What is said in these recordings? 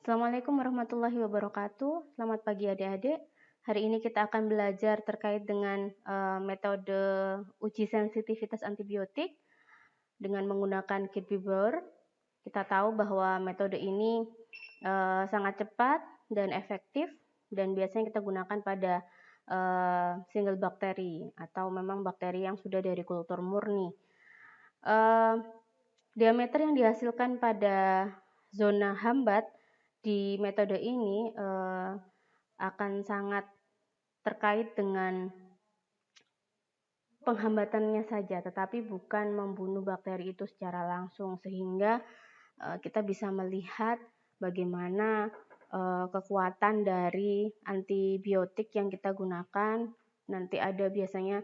Assalamualaikum warahmatullahi wabarakatuh. Selamat pagi adik-adik. Hari ini kita akan belajar terkait dengan metode uji sensitivitas antibiotik dengan menggunakan Kirby-Bauer. Kita tahu bahwa metode ini sangat cepat dan efektif dan biasanya kita gunakan pada single bakteri atau memang bakteri yang sudah dari kultur murni. Diameter yang dihasilkan pada zona hambat di metode ini akan sangat terkait dengan penghambatannya saja, tetapi bukan membunuh bakteri itu secara langsung, sehingga kita bisa melihat bagaimana kekuatan dari antibiotik yang kita gunakan. Nanti ada biasanya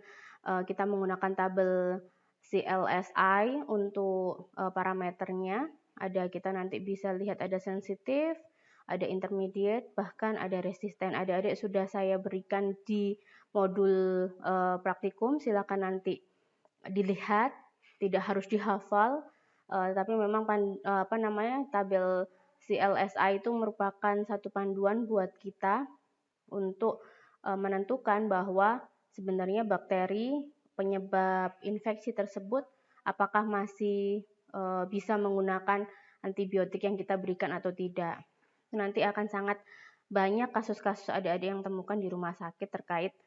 kita menggunakan tabel CLSI untuk parameternya. Kita nanti bisa lihat ada sensitif, ada intermediate, bahkan ada resisten. Adik-adik sudah saya berikan di modul praktikum, silakan nanti dilihat, tidak harus dihafal, tapi memang tabel CLSI itu merupakan satu panduan buat kita untuk menentukan bahwa sebenarnya bakteri penyebab infeksi tersebut apakah masih bisa menggunakan antibiotik yang kita berikan atau tidak. Nanti akan sangat banyak kasus-kasus adik-adik yang temukan di rumah sakit terkait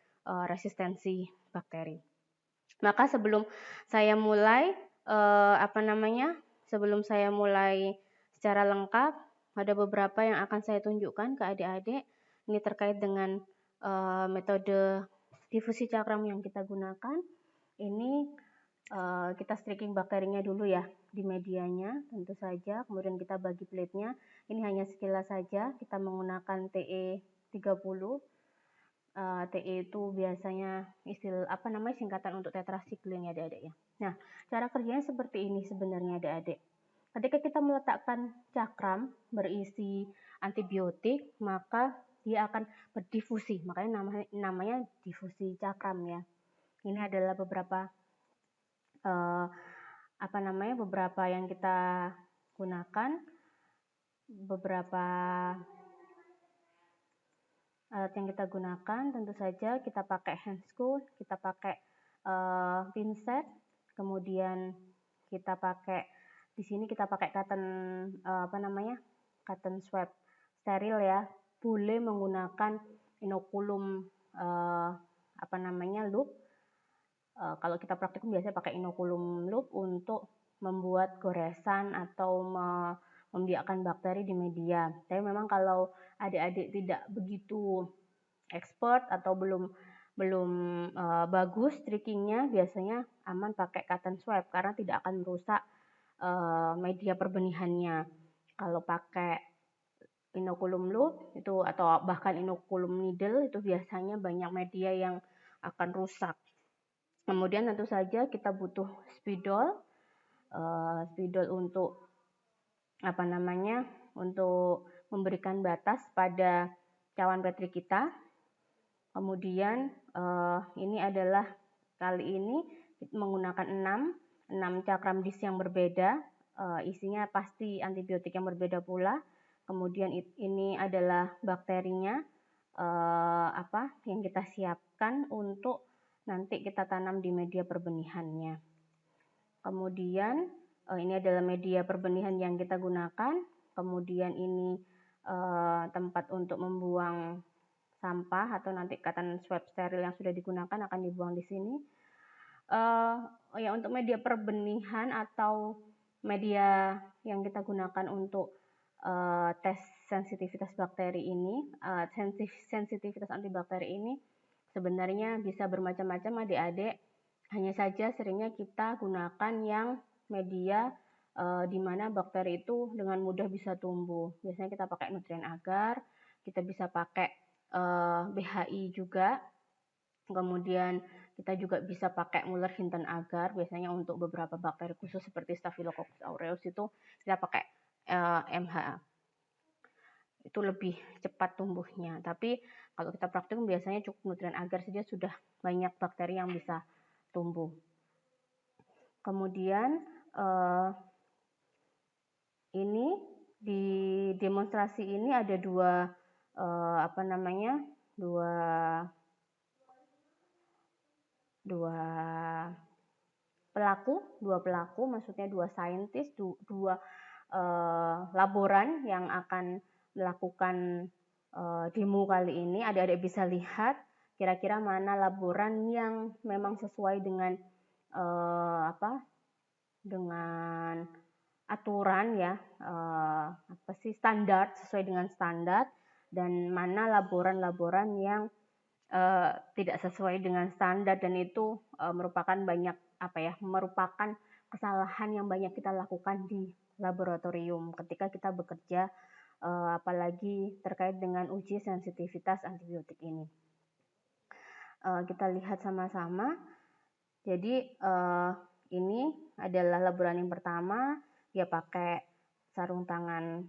resistensi bakteri. Maka sebelum saya mulai secara lengkap, ada beberapa yang akan saya tunjukkan ke adik-adik. Ini terkait dengan metode difusi cakram yang kita gunakan. Ini kita streaking bakterinya dulu ya di medianya, tentu saja. Kemudian kita bagi plate-nya. Ini hanya sekilas saja. Kita menggunakan TE30. TE itu biasanya singkatan untuk tetrasiklin ya adik-adik ya. Nah, cara kerjanya seperti ini sebenarnya adik-adik. Ketika kita meletakkan cakram berisi antibiotik, maka dia akan berdifusi. Makanya namanya difusi cakram ya. Ini adalah beberapa beberapa yang kita gunakan, beberapa alat yang kita gunakan. Tentu saja kita pakai handscoon, kita pakai pinset, kemudian kita pakai di sini kita pakai cotton swab steril ya. Boleh menggunakan inokulum loop. Kalau kita praktikum biasanya pakai inokulum loop untuk membuat goresan atau membiakkan bakteri di media. Tapi memang kalau adik-adik tidak begitu expert atau belum bagus streakingnya, biasanya aman pakai cotton swab karena tidak akan merusak media perbenihannya. Kalau pakai inokulum loop itu atau bahkan inokulum needle itu biasanya banyak media yang akan rusak. Kemudian tentu saja kita butuh spidol untuk untuk memberikan batas pada cawan petri kita. Kemudian ini adalah kali ini menggunakan 6 cakram disk yang berbeda, isinya pasti antibiotik yang berbeda pula. Kemudian ini adalah bakterinya yang kita siapkan untuk nanti kita tanam di media perbenihannya. Kemudian ini adalah media perbenihan yang kita gunakan. Kemudian ini tempat untuk membuang sampah atau nanti cotton swab steril yang sudah digunakan akan dibuang di sini. Untuk media perbenihan atau media yang kita gunakan untuk tes sensitivitas bakteri ini, sensitivitas antibakteri ini sebenarnya bisa bermacam-macam adik-adik. Hanya saja seringnya kita gunakan yang media di mana bakteri itu dengan mudah bisa tumbuh. Biasanya kita pakai nutrien agar, kita bisa pakai BHI juga. Kemudian kita juga bisa pakai Muller-Hinton agar, biasanya untuk beberapa bakteri khusus seperti Staphylococcus aureus itu kita pakai MHA. Itu lebih cepat tumbuhnya. Tapi kalau kita praktikum biasanya cukup nutrien agar saja sudah banyak bakteri yang bisa tumbuh. Kemudian ini di demonstrasi ini ada dua pelaku, maksudnya dua saintis, dua laboran yang akan melakukan demo kali ini. Adik-adik bisa lihat kira-kira mana laboran yang memang sesuai dengan dengan aturan ya, standar, sesuai dengan standar, dan mana laboran-laboran yang tidak sesuai dengan standar, dan itu merupakan kesalahan yang banyak kita lakukan di laboratorium ketika kita bekerja, apalagi terkait dengan uji sensitivitas antibiotik ini. Kita lihat sama-sama. Jadi ini adalah laboran yang pertama, dia pakai sarung tangan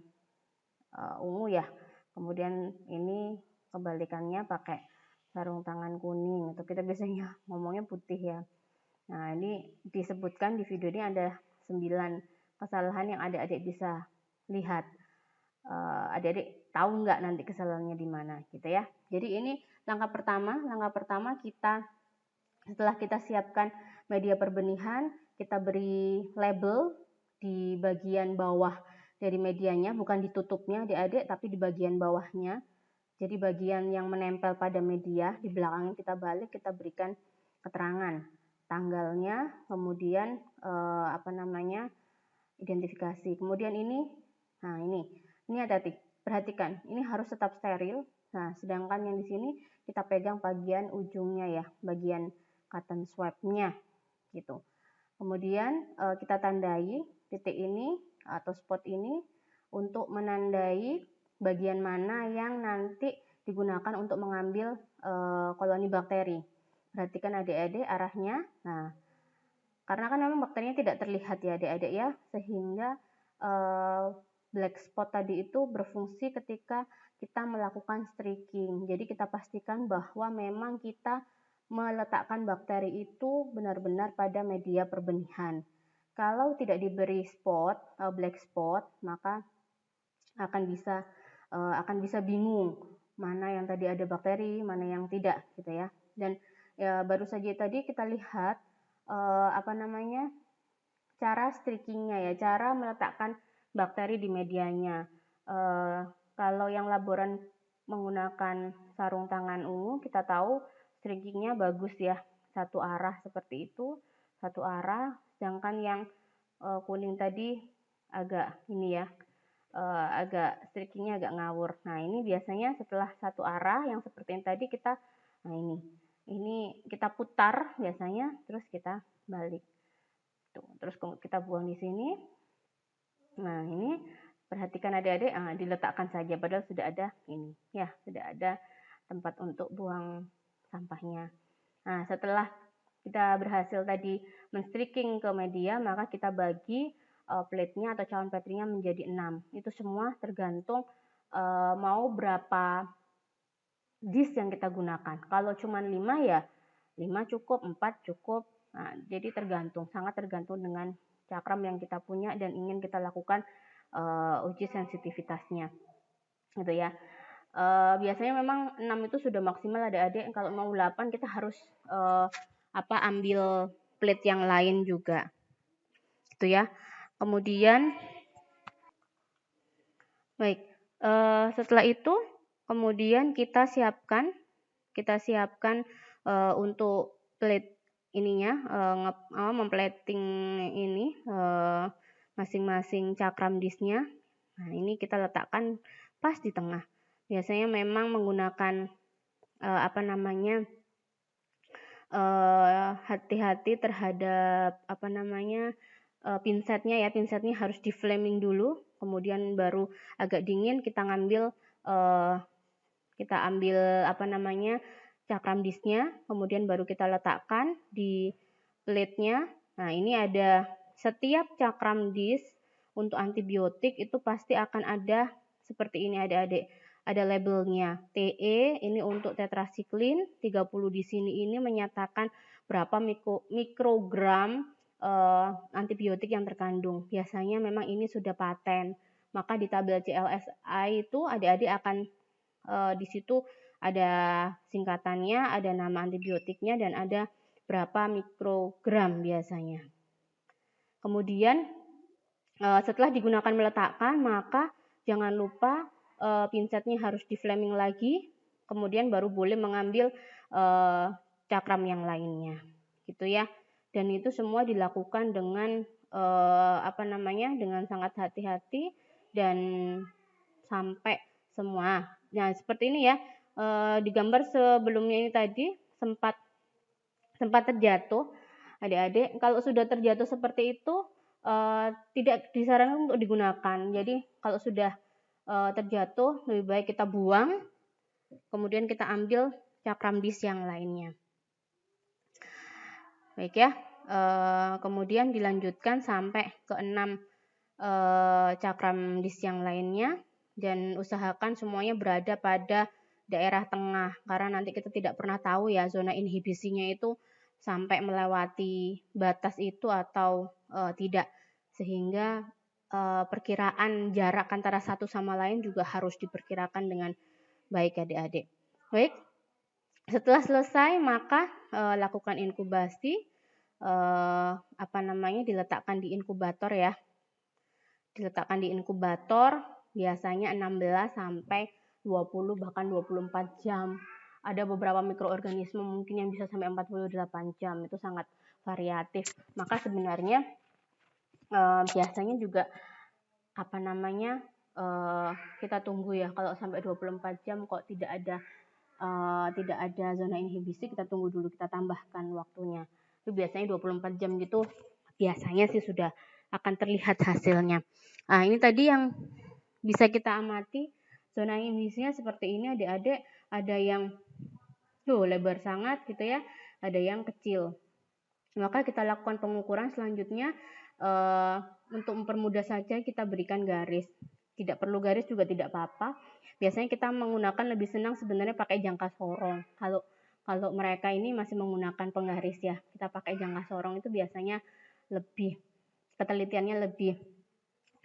ungu ya. Kemudian ini kebalikannya pakai sarung tangan kuning, atau kita biasanya ngomongnya putih ya. Nah, ini disebutkan di video ini ada 9 kesalahan yang adik-adik bisa lihat. Adik-adik tahu nggak nanti kesalahannya di mana gitu ya. Jadi ini langkah pertama kita, setelah kita siapkan media perbenihan, kita beri label di bagian bawah dari medianya, bukan di tutupnya adik-adik, tapi di bagian bawahnya. Jadi bagian yang menempel pada media, di belakangnya kita balik, kita berikan keterangan tanggalnya, kemudian identifikasi. Kemudian ini hati-hati, perhatikan, ini harus tetap steril. Nah, sedangkan yang di sini kita pegang bagian ujungnya ya, bagian cotton swab-nya gitu. Kemudian kita tandai titik ini atau spot ini untuk menandai bagian mana yang nanti digunakan untuk mengambil koloni bakteri. Perhatikan adik-adik arahnya. Nah, karena kan memang bakterinya tidak terlihat ya adik-adik ya, sehingga black spot tadi itu berfungsi ketika kita melakukan streaking. Jadi kita pastikan bahwa memang kita meletakkan bakteri itu benar-benar pada media perbenihan. Kalau tidak diberi spot, black spot, maka akan bisa bingung mana yang tadi ada bakteri, mana yang tidak gitu ya. Dan ya, baru saja tadi kita lihat cara streakingnya ya, cara meletakkan bakteri di medianya. Kalau yang laboran menggunakan sarung tangan ungu, kita tahu streakingnya bagus ya, satu arah seperti itu, satu arah. Sedangkan yang kuning tadi agak streakingnya agak ngawur. Nah, ini biasanya setelah satu arah yang seperti yang tadi kita, ini kita putar biasanya, terus kita balik. Terus kita buang di sini. Nah, ini perhatikan adik-adik, diletakkan saja, padahal sudah ada ini ya, sudah ada tempat untuk buang sampahnya. Nah, setelah kita berhasil tadi men-streaking ke media, maka kita bagi plate-nya atau cawan petrinya menjadi 6. Itu semua tergantung mau berapa disk yang kita gunakan. Kalau cuma 5 ya 5 cukup, 4 cukup. Nah, jadi sangat tergantung dengan cakram yang kita punya dan ingin kita lakukan uji sensitivitasnya gitu ya. Biasanya memang 6 itu sudah maksimal adik-adik. Kalau mau 8 kita harus ambil plate yang lain juga gitu ya. Kemudian setelah itu kemudian kita siapkan untuk plate ininya, memplating ini masing-masing cakram disknya. Nah, ini kita letakkan pas di tengah. Biasanya memang menggunakan hati-hati terhadap pinsetnya ya. Pinsetnya harus di flaming dulu, kemudian baru agak dingin kita ambil cakram disknya, kemudian baru kita letakkan di plate-nya. Nah, ini ada setiap cakram disk untuk antibiotik itu pasti akan ada seperti ini adik-adik. Ada labelnya. TE ini untuk tetrasiklin, 30 di sini ini menyatakan berapa mikrogram antibiotik yang terkandung. Biasanya memang ini sudah paten. Maka di tabel CLSI itu adik-adik akan di situ ada singkatannya, ada nama antibiotiknya, dan ada berapa mikrogram biasanya. Kemudian setelah digunakan meletakkan, maka jangan lupa pinsetnya harus di flaming lagi, kemudian baru boleh mengambil cakram yang lainnya, gitu ya. Dan itu semua dilakukan dengan dengan sangat hati-hati dan sampai semua. Nah, seperti ini ya. Di gambar sebelumnya ini tadi sempat terjatuh, adik-adik. Kalau sudah terjatuh seperti itu tidak disarankan untuk digunakan. Jadi kalau sudah terjatuh, lebih baik kita buang, kemudian kita ambil cakram dis yang lainnya. Baik ya. Kemudian dilanjutkan sampai ke 6 cakram dis yang lainnya, dan usahakan semuanya berada pada daerah tengah, karena nanti kita tidak pernah tahu ya zona inhibisinya itu sampai melewati batas itu atau tidak, sehingga perkiraan jarak antara satu sama lain juga harus diperkirakan dengan baik adik-adik. Baik, setelah selesai maka lakukan inkubasi, diletakkan di inkubator ya. Diletakkan di inkubator biasanya 16 sampai 20 bahkan 24 jam. Ada beberapa mikroorganisme mungkin yang bisa sampai 48 jam, itu sangat variatif. Maka sebenarnya biasanya juga kita tunggu ya, kalau sampai 24 jam kok tidak ada zona inhibisi, kita tunggu dulu, kita tambahkan waktunya. Itu biasanya 24 jam gitu, biasanya sih sudah akan terlihat hasilnya. Nah, ini tadi yang bisa kita amati, zona inhibisinya seperti ini adik-adik, ada yang lebar sangat gitu ya, ada yang kecil. Maka kita lakukan pengukuran selanjutnya, untuk mempermudah saja kita berikan garis. Tidak perlu garis juga tidak apa-apa. Biasanya kita menggunakan, lebih senang sebenarnya pakai jangka sorong. Kalau mereka ini masih menggunakan penggaris ya, kita pakai jangka sorong itu biasanya lebih, ketelitiannya lebih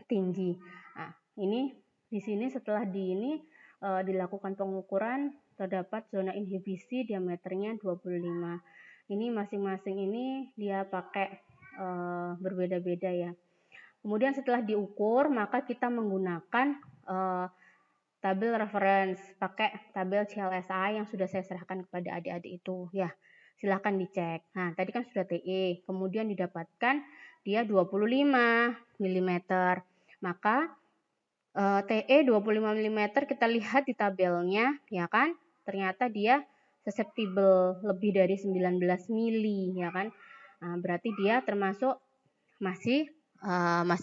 tinggi. Nah, ini di sini setelah dilakukan pengukuran, terdapat zona inhibisi diameternya 25. Ini masing-masing ini dia pakai berbeda-beda ya. Kemudian setelah diukur, maka kita menggunakan tabel reference, pakai tabel CLSI yang sudah saya serahkan kepada adik-adik itu ya. Silahkan dicek. Nah, tadi kan sudah TE, kemudian didapatkan dia 25 mm. Maka TE 25 mm kita lihat di tabelnya ya kan, ternyata dia susceptible lebih dari 19 mili ya kan. Nah, berarti dia termasuk masih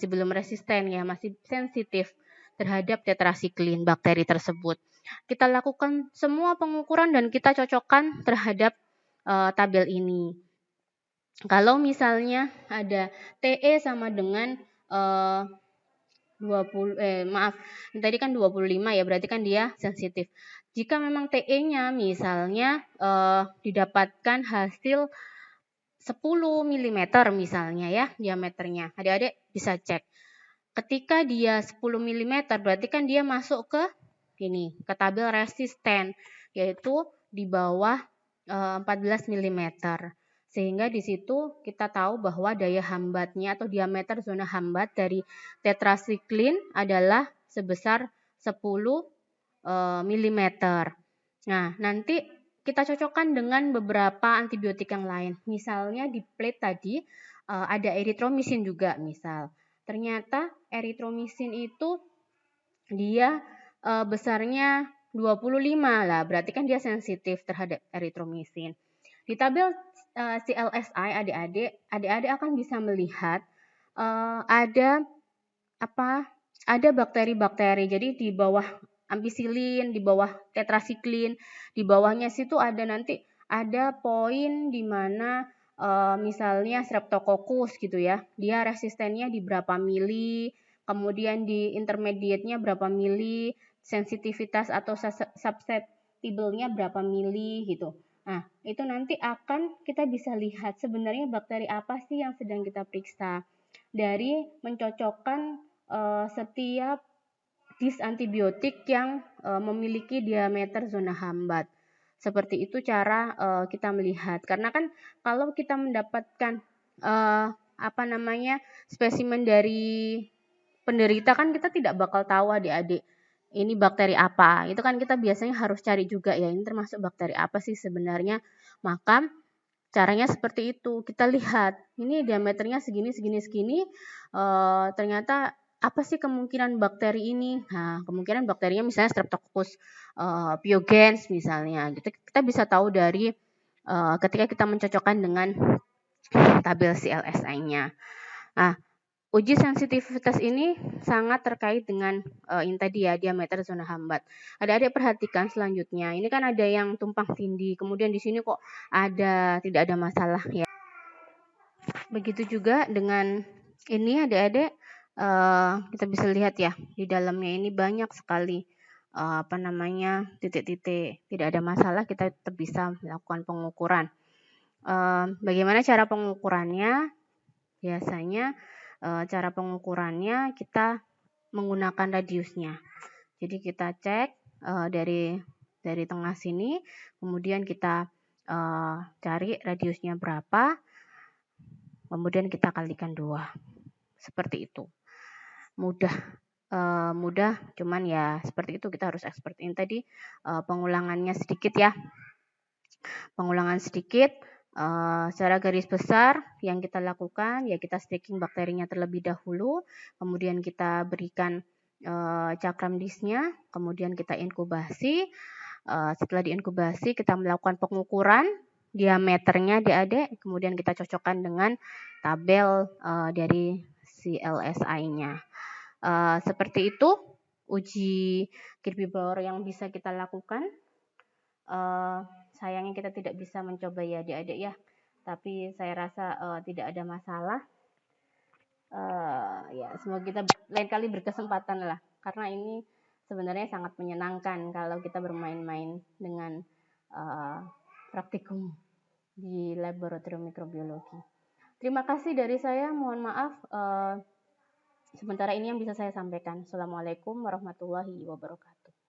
belum resisten ya, masih sensitif terhadap tetrasiklin bakteri tersebut. Kita lakukan semua pengukuran dan kita cocokkan terhadap tabel ini. Kalau misalnya ada TE sama dengan 25 ya, berarti kan dia sensitif. Jika memang TE-nya misalnya didapatkan hasil 10 mm misalnya ya diameternya, adik-adik bisa cek. Ketika dia 10 mm berarti kan dia masuk ke tabel resisten, yaitu di bawah 14 mm. Sehingga di situ kita tahu bahwa daya hambatnya atau diameter zona hambat dari tetrasiklin adalah sebesar 10 mm. Nah, nanti kita cocokkan dengan beberapa antibiotik yang lain. Misalnya di plate tadi ada eritromisin juga misal. Ternyata eritromisin itu dia besarnya 25 lah, berarti kan dia sensitif terhadap eritromisin. Di tabel CLSI adik-adik akan bisa melihat ada bakteri-bakteri. Jadi di bawah ampicillin, di bawah tetrasiklin, di bawahnya situ ada poin di mana misalnya Streptococcus gitu ya, dia resistennya di berapa mili, kemudian di intermediate-nya berapa mili, sensitivitas atau susceptible-nya berapa mili gitu. Nah, itu nanti akan kita bisa lihat sebenarnya bakteri apa sih yang sedang kita periksa dari mencocokkan setiap disk antibiotik yang memiliki diameter zona hambat. Seperti itu cara kita melihat. Karena kan kalau kita mendapatkan spesimen dari penderita, kan kita tidak bakal tahu adik-adik ini bakteri apa. Itu kan kita biasanya harus cari juga ya, ini termasuk bakteri apa sih sebenarnya. Maka caranya seperti itu, kita lihat ini diameternya segini segini segini, ternyata apa sih kemungkinan bakteri ini. Nah, kemungkinan bakterinya misalnya Streptococcus pyogens misalnya gitu, kita bisa tahu dari ketika kita mencocokkan dengan tabel CLSI-nya. Nah, uji sensitivitas ini sangat terkait dengan ini tadi ya, diameter zona hambat. Adik-adik perhatikan selanjutnya, ini kan ada yang tumpang tindih, kemudian di sini kok tidak ada masalah ya. Begitu juga dengan ini adik-adik, kita bisa lihat ya, di dalamnya ini banyak sekali titik-titik, tidak ada masalah, kita tetap bisa melakukan pengukuran. Bagaimana cara pengukurannya? Biasanya cara pengukurannya kita menggunakan radiusnya. Jadi kita cek dari tengah sini, kemudian kita cari radiusnya berapa, kemudian kita kalikan 2. Seperti itu. Mudah, cuman ya seperti itu, kita harus expert. Ini tadi pengulangannya sedikit ya. Pengulangan sedikit. Secara garis besar yang kita lakukan ya, kita stacking bakterinya terlebih dahulu, kemudian kita berikan cakram disknya, kemudian kita inkubasi. Setelah diinkubasi kita melakukan pengukuran diameternya adik-adik, kemudian kita cocokkan dengan tabel dari CLSI-nya. Seperti itu uji Kirby Blower yang bisa kita lakukan. Sayangnya kita tidak bisa mencoba ya adik-adik ya, tapi saya rasa tidak ada masalah. Ya semoga kita lain kali berkesempatan lah, karena ini sebenarnya sangat menyenangkan kalau kita bermain-main dengan praktikum di laboratorium mikrobiologi. Terima kasih dari saya, mohon maaf sementara ini yang bisa saya sampaikan. Assalamualaikum warahmatullahi wabarakatuh.